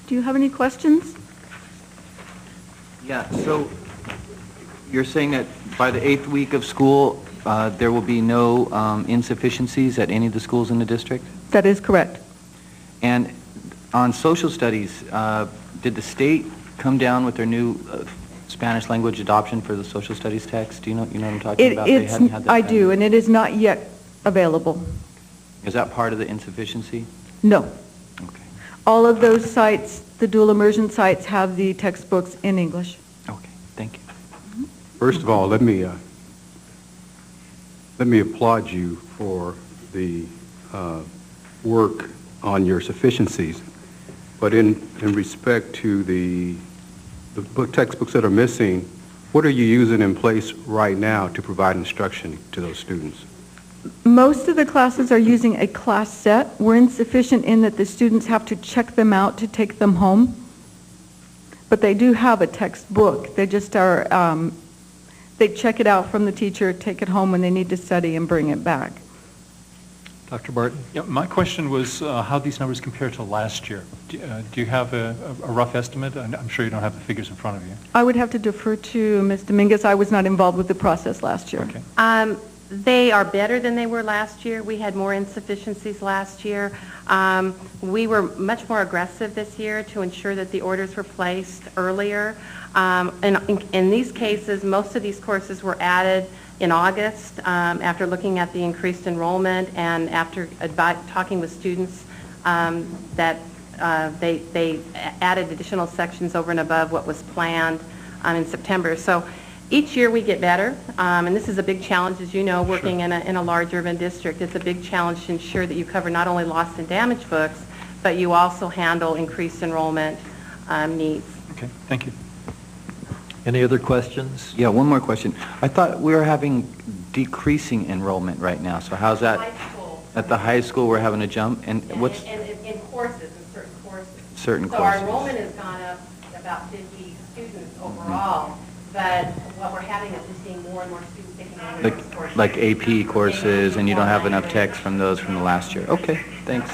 Do you have any questions? Yeah, so you're saying that by the 8th week of school, there will be no insufficiencies at any of the schools in the district? That is correct. And on social studies, did the state come down with their new Spanish language adoption for the social studies text? Do you know what I'm talking about? They hadn't had that I done do, yet. and it is not yet available. Is that part of the insufficiency? No. Okay. All of those sites, the dual immersion sites, have the textbooks in English. Okay, thank you. First of all, let me applaud you for the work on your sufficiencies. But in respect to the textbooks that are missing, what are you using in place right now to provide instruction to those students? Most of the classes are using a class set. We're insufficient in that the students have to check them out to take them home. But they do have a textbook. They just are, they check it out from the teacher, take it home when they need to study, and bring it back. Dr. Barton? Yeah, my question was how these numbers compare to last year. Do you have a rough estimate? I'm sure you don't have the figures in front of you. I would have to defer to Ms. Dominguez. I was not involved with the process last year. Okay. They are better than they were last year. We had more insufficiencies last year. We were much more aggressive this year to ensure that the orders were placed earlier. In these cases, most of these courses were added in August after looking at the increased enrollment and after talking with students that they added additional sections over and above what was planned in September. So each year we get better, and this is a big challenge, as you know, working in a large urban district. It's a big challenge to ensure that you cover not only lost and damaged books, but you also handle increased enrollment needs. Okay, thank you. Any other questions? Yeah, one more question. I thought we were having decreasing enrollment right now, so how's that? High school. At the high school, we're having a jump, and what's... In courses, in certain courses. Certain so courses. Our enrollment has gone up about 50 students overall, but what we're having is we're seeing more and more students taking over those courses. Like AP courses, and you don't have enough text from those from the last year. Okay, thanks.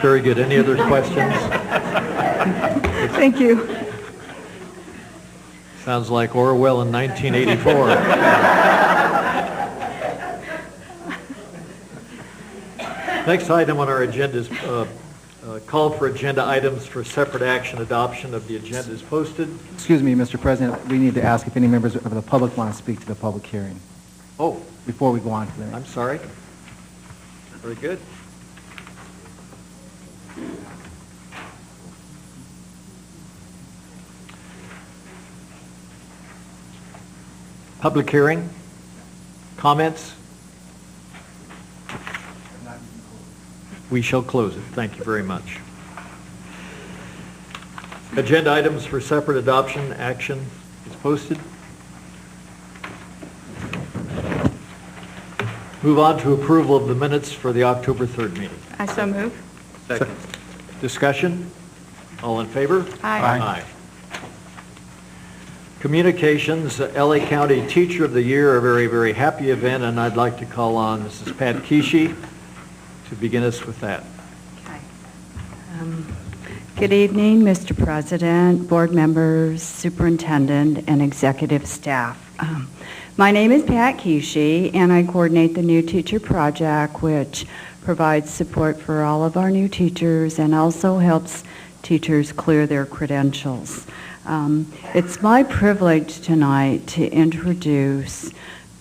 Very good. Any other questions? Thank you. Sounds like Orwell in 1984. Next item on our agenda is call for agenda items for separate action. Adoption of the agenda is posted. Excuse me, Mr. President, we need to ask if any members of the public want to speak to the public hearing Oh, before we go on to the I'm sorry. Very good. Public hearing. Comments? We shall close it. Thank you very much. Agenda items for separate adoption action is posted. Move on to approval of the minutes for the October 3rd meeting. I so move. Second. Discussion? All in favor? Aye. Aye. Communications, LA County Teacher of the Year, a very, very happy event, and I'd like to call on Mrs. Pat Kishi to begin us with that. Okay. Good evening, Mr. President, board members, superintendent, and executive staff. My name is Pat Kishi, and I coordinate the New Teacher Project, which provides support for all of our new teachers and also helps teachers clear their credentials. It's my privilege tonight to introduce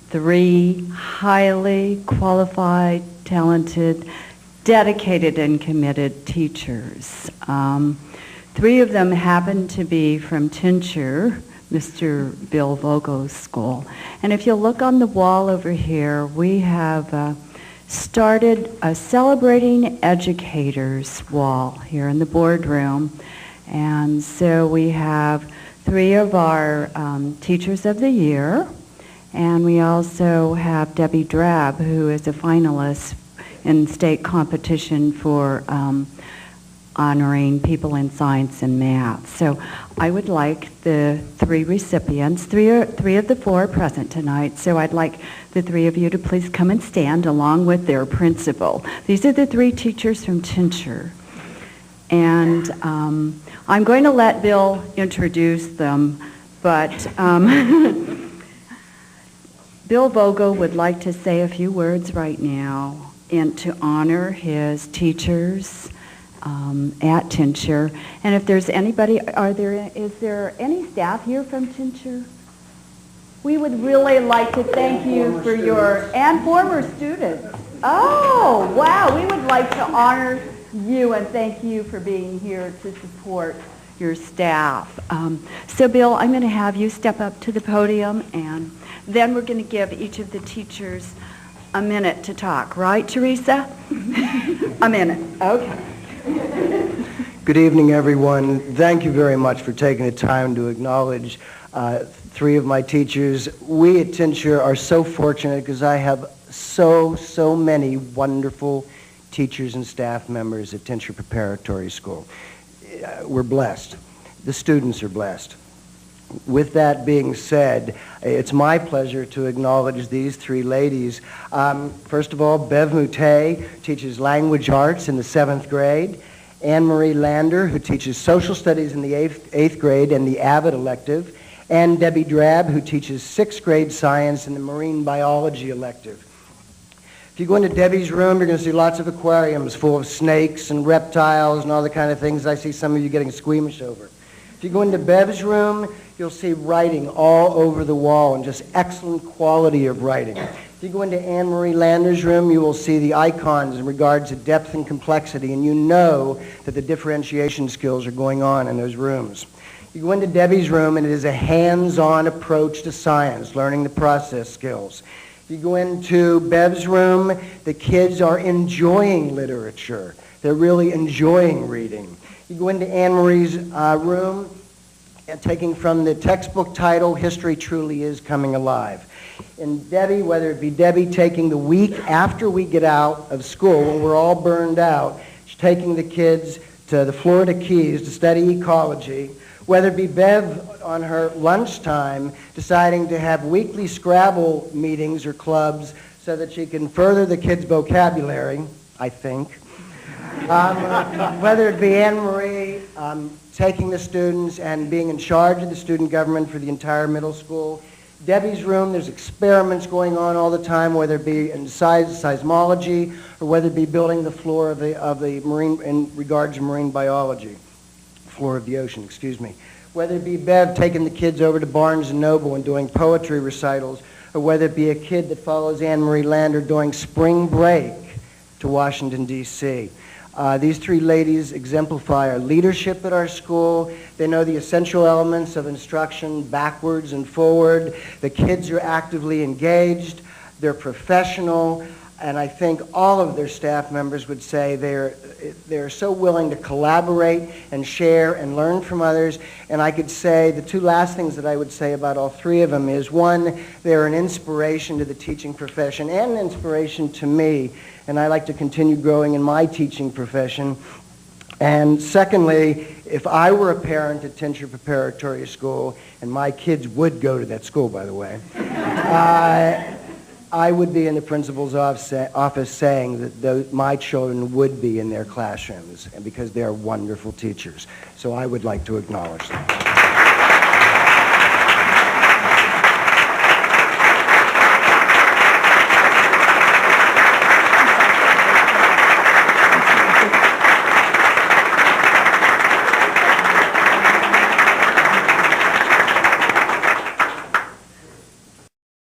3 highly qualified, talented, dedicated, and committed teachers. 3 of them happen to be from Tincture, Mr. Bill Vogel's school. And if you look on the wall over here, we have started a Celebrating Educators wall here in the boardroom. And so we have 3 of our Teachers of the Year, and we also have Debbie Drab, who is a finalist in state competition for honoring people in science and math. So I would like the three recipients, three of the four are present tonight, so I'd like the three of you to please come and stand along with their principal. These are the three teachers from Tincture. And I'm going to let Bill introduce them, but Bill Vogel would like to say a few words right now and to honor his teachers at Tincture. And if there's anybody, is there any staff here from Tincture? We would really like to thank you for and former students. Oh, wow, we would like to honor you and thank you for being here to support your staff. So Bill, I'm going to have you step up to the podium, and then we're going to give each of the teachers a minute to talk. Right, Teresa? A minute. Okay. Good evening, everyone. Thank you very much for taking the time to acknowledge three of my teachers. We at Tincture are so fortunate because I have so many wonderful teachers and staff members at Tincture Preparatory School. We're blessed. The students are blessed. With that being said, it's my pleasure to acknowledge these three ladies. First of all, Bev Moutet teaches language arts in the 7th grade. Anne-Marie Lander, who teaches social studies in the 8th grade and the AVID elective. And Debbie Drab, who teaches 6th grade science in the marine biology elective. If you go into Debbie's room, you're going to see lots of aquariums full of snakes and reptiles and all the kind of things I see some of you getting squeamish over. If you go into Bev's room, you'll see writing all over the wall and just excellent quality of writing. If you go into Anne-Marie Lander's room, you will see the icons in regards to depth and complexity, and you know that the differentiation skills are going on in those rooms. You go into Debbie's room, and it is a hands-on approach to science, learning the process skills. If you go into Bev's room, the kids are enjoying literature. They're really enjoying reading. You go into Anne-Marie's room, and taking from the textbook title, History Truly Is Coming Alive. And Debbie, whether it be Debbie taking the week after we get out of school, when we're all burned out, she's taking the kids to the Florida Keys to study ecology, whether it be Bev on her lunchtime deciding to have weekly Scrabble meetings or clubs so that she can further the kids' vocabulary, I think. Whether it be Anne-Marie taking the students and being in charge of the student government for the entire middle school. Debbie's room, there's experiments going on all the time, whether it be in seismology or whether it be building the floor of the marine, in regards to marine biology. Floor of the ocean, excuse me. Whether it be Bev taking the kids over to Barnes & Noble and doing poetry recitals, or whether it be a kid that follows Anne-Marie Lander during spring break to Washington, D.C. These three ladies exemplify our leadership at our school. They know the essential elements of instruction backwards and forward. The kids are actively engaged. They're professional. And I think all of their staff members would say they're so willing to collaborate and share and learn from others. And I could say the two last things that I would say about all three of them is, one, they're an inspiration to the teaching profession and an inspiration to me. And I like to continue growing in my teaching profession. And secondly, if I were a parent at Tincture Preparatory School, and my kids would go to that school, by the way, I would be in the principal's office saying that my children would be in their classrooms, and because they are wonderful teachers. So I would like to acknowledge them.